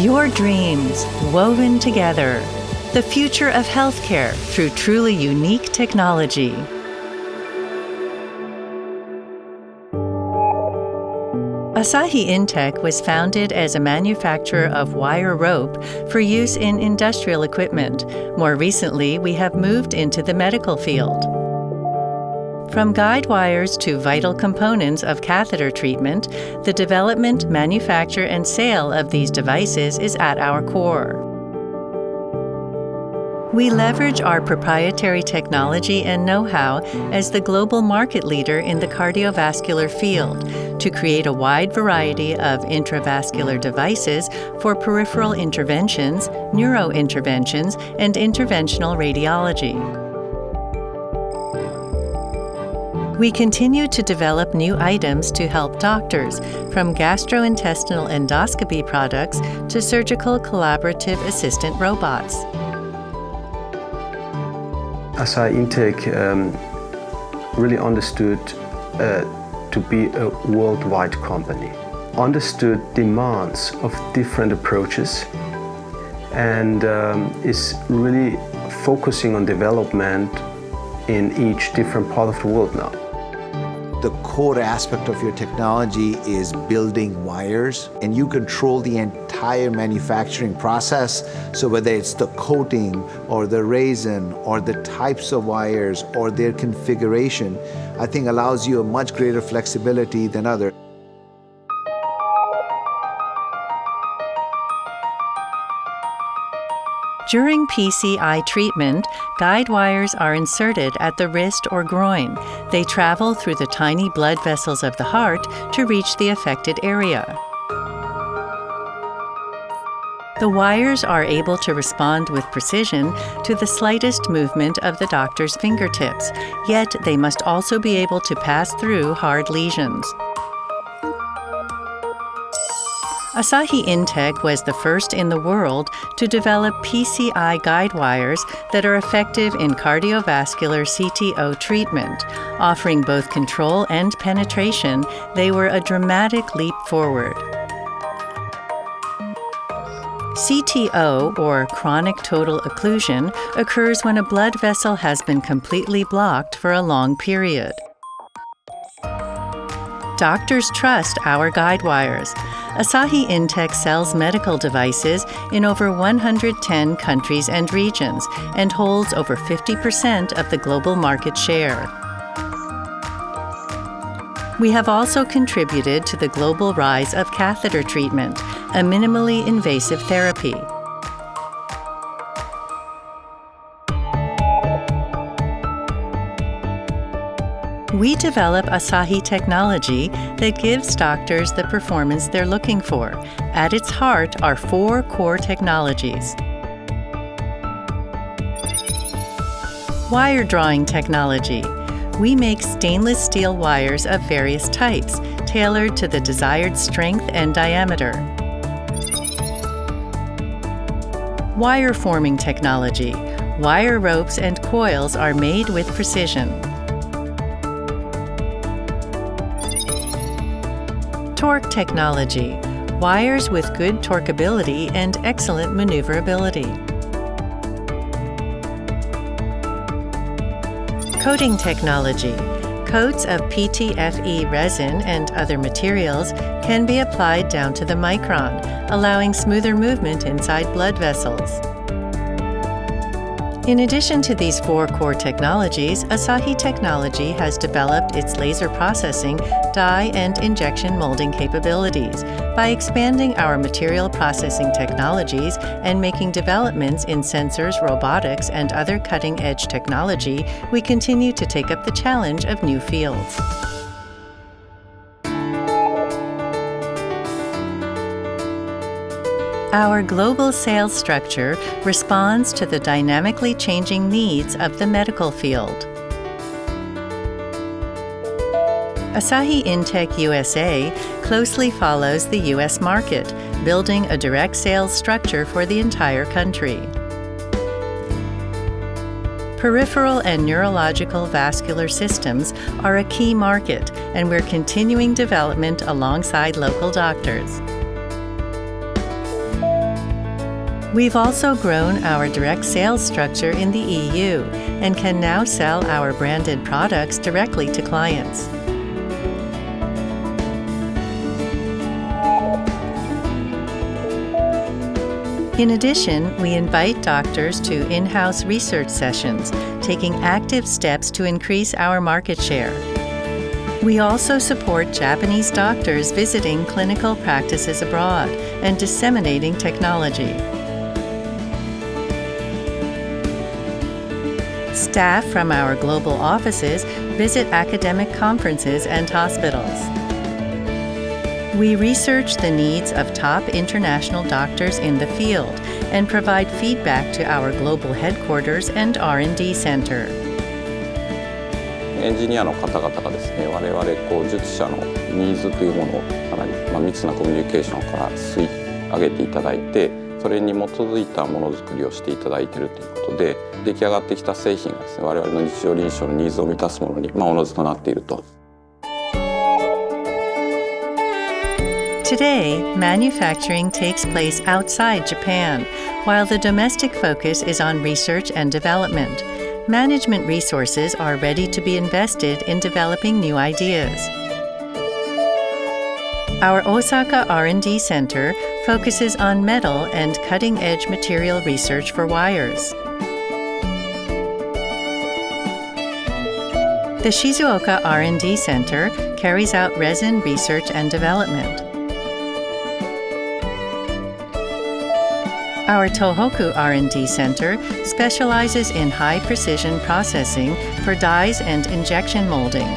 Your dreams woven together. The future of healthcare through truly unique technology. Asahi Intecc was founded as a manufacturer of wire rope for use in industrial equipment. More recently, we have moved into the medical field. From guide wires to vital components of catheter treatment, the development, manufacture, and sale of these devices is at our core. We leverage our proprietary technology and know-how as the global market leader in the cardiovascular field to create a wide variety of intravascular devices for peripheral interventions, neurointerventions, and interventional radiology. We continue to develop new items to help doctors, from gastrointestinal endoscopy products to surgical collaborative assistant robots. Asahi Intecc really understood to be a worldwide company, understood demands of different approaches, and is really focusing on development in each different part of the world now. The core aspect of your technology is building wires, and you control the entire manufacturing process. So whether it's the coating or the resin or the types of wires or their configuration, I think allows you a much greater flexibility than others. During PCI treatment, guide wires are inserted at the wrist or groin. They travel through the tiny blood vessels of the heart to reach the affected area. The wires are able to respond with precision to the slightest movement of the doctor's fingertips, yet they must also be able to pass through hard lesions. Asahi Intecc was the first in the world to develop PCI guide wires that are effective in cardiovascular CTO treatment. Offering both control and penetration, they were a dramatic leap forward. CTO, or chronic total occlusion, occurs when a blood vessel has been completely blocked for a long period. Doctors trust our guide wires. Asahi Intecc sells medical devices in over 110 countries and regions and holds over 50% of the global market share. We have also contributed to the global rise of catheter treatment, a minimally invasive therapy. We develop Asahi technology that gives doctors the performance they're looking for. At its heart are 4 core technologies. Wire drawing technology. We make stainless steel wires of various types, tailored to the desired strength and diameter. Wire forming technology. Wire ropes and coils are made with precision. Torque technology, wires with good torqueability and excellent maneuverability. Coating technology, coats of PTFE resin and other materials can be applied down to the micron, allowing smoother movement inside blood vessels. In addition to these 4 core technologies, Asahi Technology has developed its laser processing, dye, and injection molding capabilities. By expanding our material processing technologies and making developments in sensors, robotics, and other cutting-edge technology, we continue to take up the challenge of new fields. Our global sales structure responds to the dynamically changing needs of the medical field. Asahi Intecc USA closely follows the U.S. market, building a direct sales structure for the entire country. Peripheral and neurological vascular systems are a key market, and we're continuing development alongside local doctors. We've also grown our direct sales structure in the EU and can now sell our branded products directly to clients. In addition, we invite doctors to in-house research sessions, taking active steps to increase our market share. We also support Japanese doctors visiting clinical practices abroad and disseminating technology. Staff from our global offices visit academic conferences and hospitals. We research the needs of top international doctors in the field and provide feedback to our global headquarters and R&D center. エンジニアの方々がですね、我々術者のニーズというものをかなり密なコミュニケーションから吸い上げていただいて、それに基づいたものづくりをしていただいているということで、出来上がってきた製品がですね、我々の日常臨床のニーズを満たすものにおのずとなっていると。Today, manufacturing takes place outside Japan, while the domestic focus is on research and development. Management resources are ready to be invested in developing new ideas. Our Osaka R&D Center focuses on metal and cutting-edge material research for wires. The Shizuoka R&D Center carries out resin research and development. Our Tohoku R&D Center specializes in high-precision processing for dies and injection molding.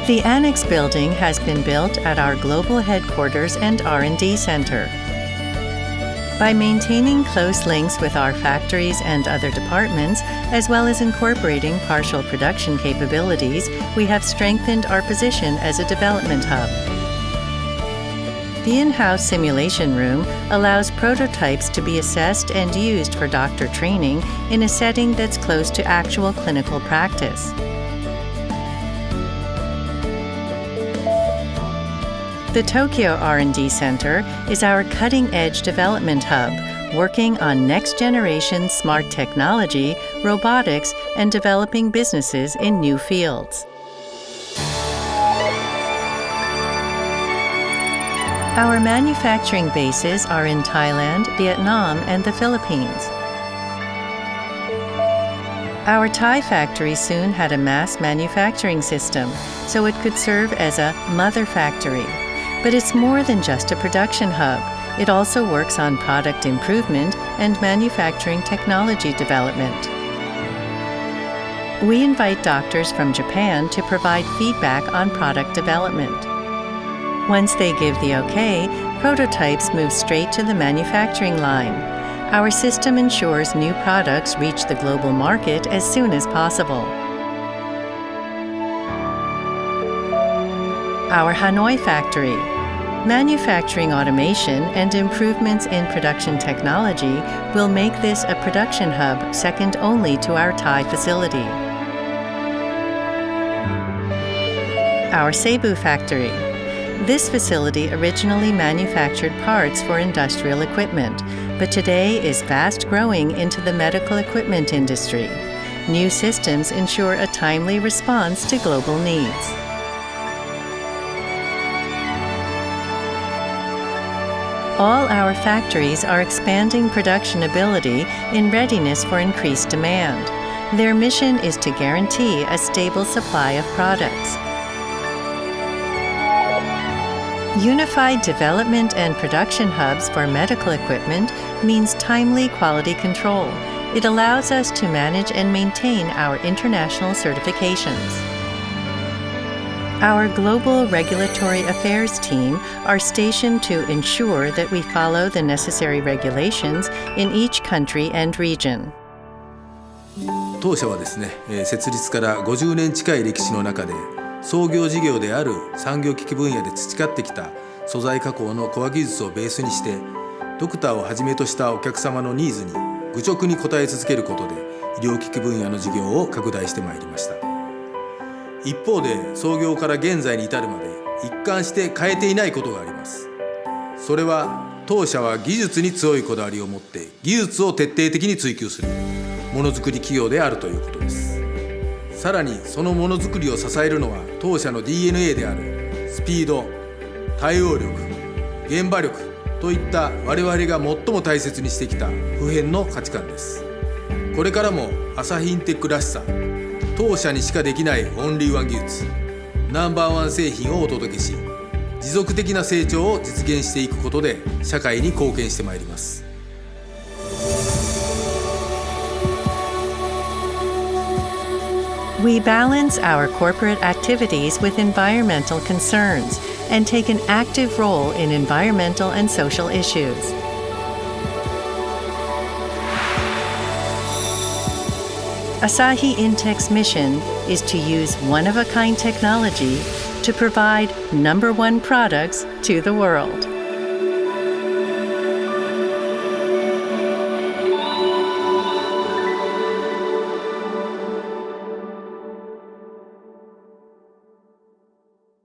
The annex building has been built at our global headquarters and R&D center. By maintaining close links with our factories and other departments, as well as incorporating partial production capabilities, we have strengthened our position as a development hub. The in-house simulation room allows prototypes to be assessed and used for doctor training in a setting that's close to actual clinical practice. The Tokyo R&D Center is our cutting-edge development hub, working on next-generation smart technology, robotics, and developing businesses in new fields. Our manufacturing bases are in Thailand, Vietnam, and the Philippines. Our Thai factory soon had a mass manufacturing system, so it could serve as a mother factory. But it's more than just a production hub. It also works on product improvement and manufacturing technology development. We invite doctors from Japan to provide feedback on product development. Once they give the okay, prototypes move straight to the manufacturing line. Our system ensures new products reach the global market as soon as possible. Our Hanoi factory. Manufacturing automation and improvements in production technology will make this a production hub second only to our Thai facility. Our Cebu factory. This facility originally manufactured parts for industrial equipment, but today is fast growing into the medical equipment industry. New systems ensure a timely response to global needs. All our factories are expanding production ability in readiness for increased demand. Their mission is to guarantee a stable supply of products. Unified development and production hubs for medical equipment means timely quality control. It allows us to manage and maintain our international certifications. Our global regulatory affairs team are stationed to ensure that we follow the necessary regulations in each country and region. 当社はですね、設立から50年近い歴史の中で創業事業である産業機器分野で培ってきた素材加工のコア技術をベースにしてドクターをはじめとしたお客様のニーズに愚直に応え続けることで医療機器分野の事業を拡大してまいりました。一方で創業から現在に至るまで一貫して変えていないことがあります。それは当社は技術に強いこだわりを持って技術を徹底的に追求するものづくり企業であるということです。さらにそのものづくりを支えるのは当社の DNA であるスピード、対応力、現場力といった我々が最も大切にしてきた不変の価値観です。これからもアサヒインテックらしさ、当社にしかできないオンリーワン技術、ナンバーワン製品をお届けし、持続的な成長を実現していくことで社会に貢献してまいります。We balance our corporate activities with environmental concerns and take an active role in environmental and social issues. Asahi Intec's mission is to use one-of-a-kind technology to provide number one products to the world.